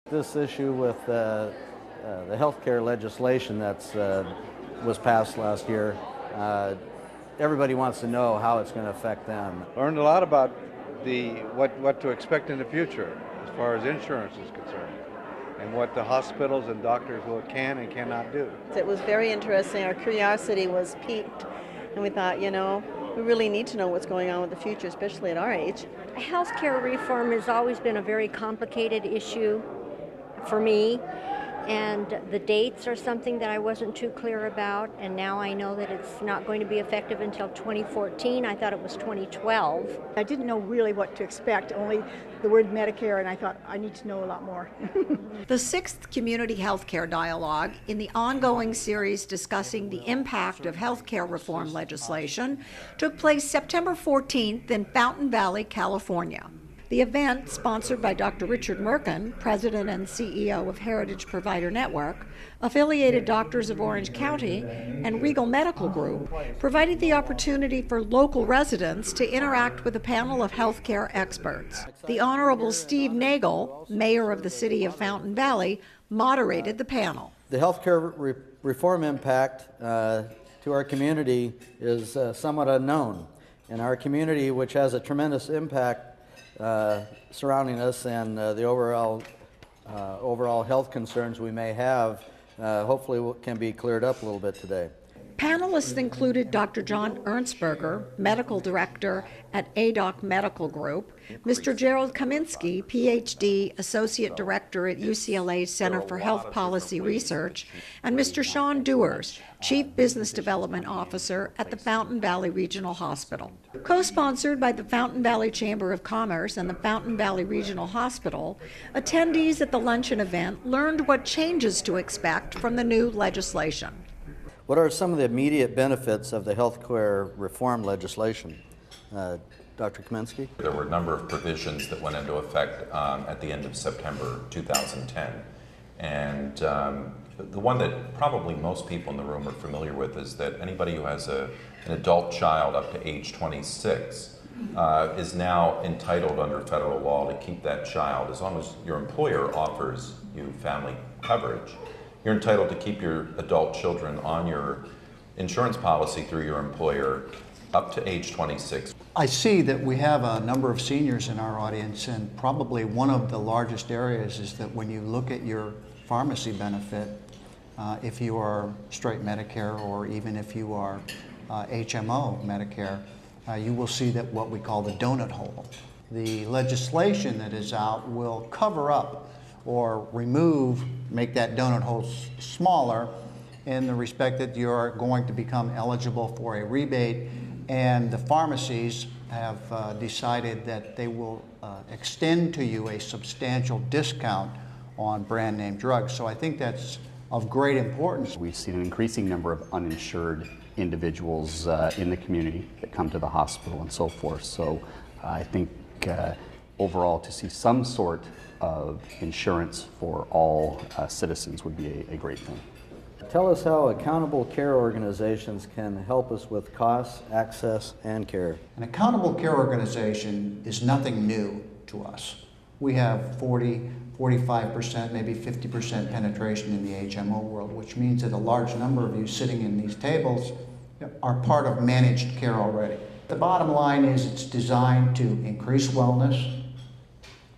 This issue with the healthcare legislation that was passed last year, everybody wants to know how it's going to affect them. Learned a lot about what to expect in the future as far as insurance is concerned, and what the hospitals and doctors can and cannot do. It was very interesting. Our curiosity was piqued, and we thought, we really need to know what's going on with the future, especially at our age. Healthcare reform has always been a very complicated issue for me, and the dates are something that I wasn't too clear about, and now I know that it's not going to be effective until 2014. I thought it was 2012. I didn't know really what to expect, only the word Medicare, and I thought I need to know a lot more. The 6th Community Healthcare Dialogue, in the ongoing series discussing the impact of healthcare reform legislation, took place September 14th in Fountain Valley, California. The event, sponsored by Dr. Richard Merkin, President and CEO of Heritage Provider Network, Affiliated Doctors of Orange County, and Regal Medical Group, provided the opportunity for local residents to interact with a panel of healthcare experts. The Honorable Steve Nagel, Mayor of the City of Fountain Valley, moderated the panel. The healthcare reform impact to our community is somewhat unknown. In our community, which has a tremendous impact surrounding us and the overall health concerns we may have, hopefully can be cleared up a little bit today. Panelists included Dr. John Ernstberger, Medical Director at ADOC Medical Group, Mr. Gerald Kaminsky, PhD, Associate Director at UCLA Center for Health Policy Research, and Mr. Sean Dewars, Chief Business Development Officer at the Fountain Valley Regional Hospital. Co-sponsored by the Fountain Valley Chamber of Commerce and the Fountain Valley Regional Hospital, attendees at the luncheon event learned what changes to expect from the new legislation. What are some of the immediate benefits of the healthcare reform legislation? Dr. Kaminsky? There were a number of provisions that went into effect at the end of September 2010. And the one that probably most people in the room are familiar with is that anybody who has an adult child up to age 26 is now entitled under federal law to keep that child, as long as your employer offers you family coverage. You're entitled to keep your adult children on your insurance policy through your employer up to age 26. I see that we have a number of seniors in our audience, and probably one of the largest areas is that when you look at your pharmacy benefit, if you are straight Medicare or even if you are HMO Medicare, you will see that what we call the donut hole. The legislation that is out will cover up or make that donut hole smaller in the respect that you're going to become eligible for a rebate, and the pharmacies have decided that they will extend to you a substantial discount on brand name drugs. So I think that's of great importance. We've seen an increasing number of uninsured individuals in the community that come to the hospital and so forth. So I think overall to see some sort of insurance for all citizens would be a great thing. Tell us how accountable care organizations can help us with costs, access, and care. An accountable care organization is nothing new to us. We have 45%, maybe 50% penetration in the HMO world, which means that a large number of you sitting in these tables are part of managed care already. The bottom line is it's designed to increase wellness,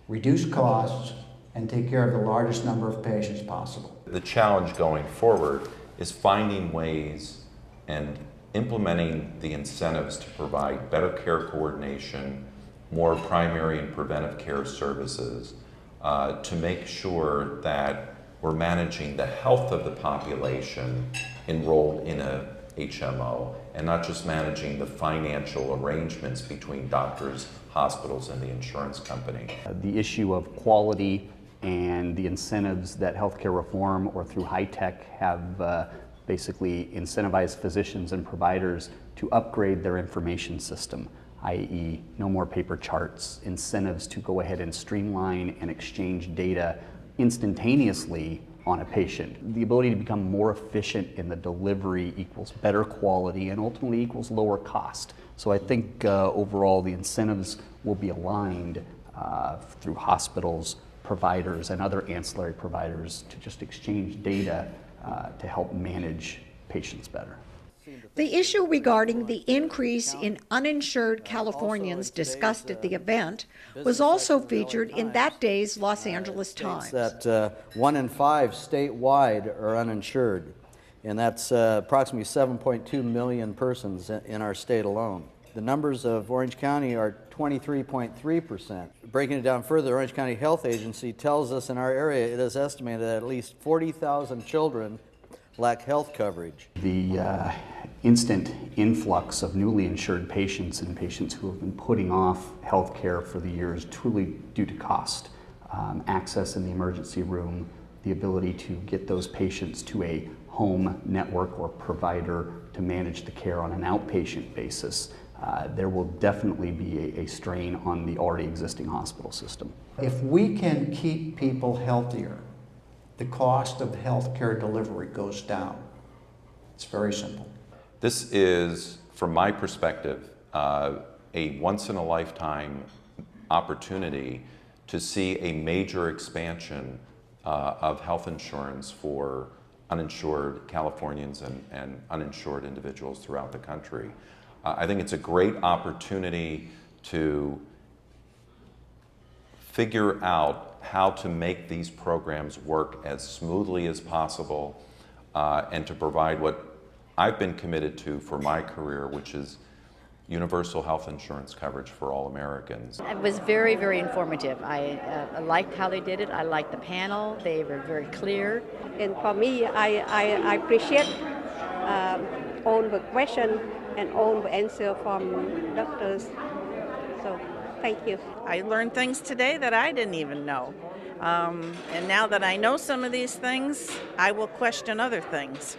reduce costs, and take care of the largest number of patients possible. The challenge going forward is finding ways and implementing the incentives to provide better care coordination, more primary and preventive care services, to make sure that we're managing the health of the population enrolled in a HMO, and not just managing the financial arrangements between doctors, hospitals, and the insurance company. The issue of quality and the incentives that healthcare reform or through high tech have basically incentivized physicians and providers to upgrade their information system, i.e. no more paper charts, incentives to go ahead and streamline and exchange data instantaneously on a patient. The ability to become more efficient in the delivery equals better quality and ultimately equals lower cost. So I think overall the incentives will be aligned through hospitals, providers and other ancillary providers to just exchange data to help manage patients better. The issue regarding the increase in uninsured Californians discussed at the event was also featured in that day's Los Angeles Times. That 1 in 5 statewide are uninsured, and that's approximately 7.2 million persons in our state alone. The numbers of Orange County are 23.3%. Breaking it down further, Orange County Health Agency tells us in our area it is estimated that at least 40,000 children lack health coverage. The instant influx of newly insured patients and patients who have been putting off health care for the years truly due to cost, access in the emergency room, the ability to get those patients to a home network or provider to manage the care on an outpatient basis. There will definitely be a strain on the already existing hospital system. If we can keep people healthier, the cost of healthcare delivery goes down. It's very simple. This is, from my perspective, a once-in-a-lifetime opportunity to see a major expansion of health insurance for uninsured Californians and uninsured individuals throughout the country. I think it's a great opportunity to figure out how to make these programs work as smoothly as possible and to provide what I've been committed to for my career, which is universal health insurance coverage for all Americans. It was very, very informative. I liked how they did it. I liked the panel. They were very clear. And for me, I appreciate all the question and all the answer from doctors. So thank you. I learned things today that I didn't even know. And now that I know some of these things, I will question other things.